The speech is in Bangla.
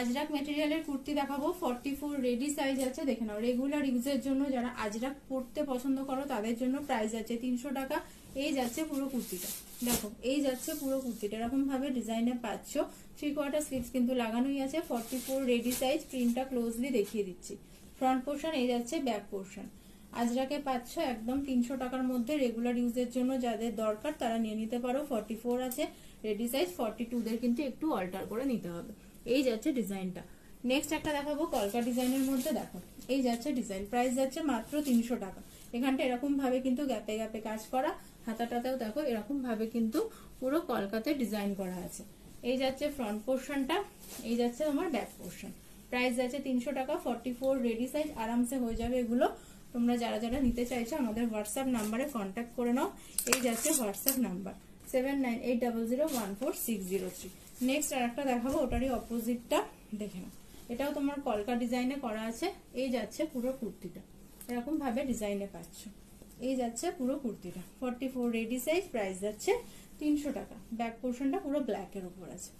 আজরাক মেটেরিয়ালের কুর্তি দেখাবো 44 রেডি সাইজ আছে, দেখে নাও। রেগুলার ইউজের জন্য যারা আজরাক পরতে পছন্দ করো তাদের জন্য প্রাইস আছে 300 টাকা। এই যাচ্ছে পুরো কুর্তিটা, দেখো এই যাচ্ছে পুরো কুর্তিটা, এরকম ভাবে ডিজাইনে পাচ্ছ। 3/4 স্লিভস কিন্তু লাগানোই আছে। 44 রেডি সাইজ। প্রিন্টটা ক্লোজলি দেখিয়ে দিচ্ছি। ফ্রন্ট পোর্শন, এই যাচ্ছে ব্যাক পোর্শন। আজরাকে পাচ্ছ একদম 300 টাকার মধ্যে। রেগুলার ইউজের জন্য যাদের দরকার তারা নিয়ে নিতে পারো। 44 আছে রেডি সাইজ, 42 দের কিন্তু একটু অল্টার করে নিতে হবে। এই যাচ্ছে ডিজাইনটা। নেক্সট একটা দেখাবো কলকা ডিজাইনের মধ্যে, দেখো এই যাচ্ছে ডিজাইন। প্রাইস যাচ্ছে মাত্র 300 টাকা। এখানটা এরকম ভাবে কিন্তু গ্যাপে গ্যাপে কাজ করা, হাতাটাতেও দেখো এরকম ভাবে কিন্তু পুরো কলকাতে ডিজাইন করা আছে। এই যাচ্ছে ফ্রন্ট পোর্শনটা, এই যাচ্ছে আমার ব্যাক পোর্শন। প্রাইস যাচ্ছে 300 টাকা। 44 রেডি সাইজ, আরামসে হয়ে যাবে এগুলো। তোমরা যারা যারা নিতে চাইছো আমাদের হোয়াটসঅ্যাপ নাম্বারে কন্ট্যাক্ট করে নাও। এই যাচ্ছে হোয়াটসঅ্যাপ নাম্বার 7980014603। নেক্সট আর একটা দেখাবো, ওটারই অপোজিটটা দেখে নাও। এটাও তোমার কলকা ডিজাইনে করা আছে। এই যাচ্ছে পুরো কুর্তিটা, এরকম ভাবে ডিজাইনে পাচ্ছ। এই যাচ্ছে পুরো কুর্তিটা 44 রেডি সাইজ। প্রাইস যাচ্ছে 300 টাকা। ব্যাক পোর্শনটা পুরো ব্ল্যাক এর উপর আছে।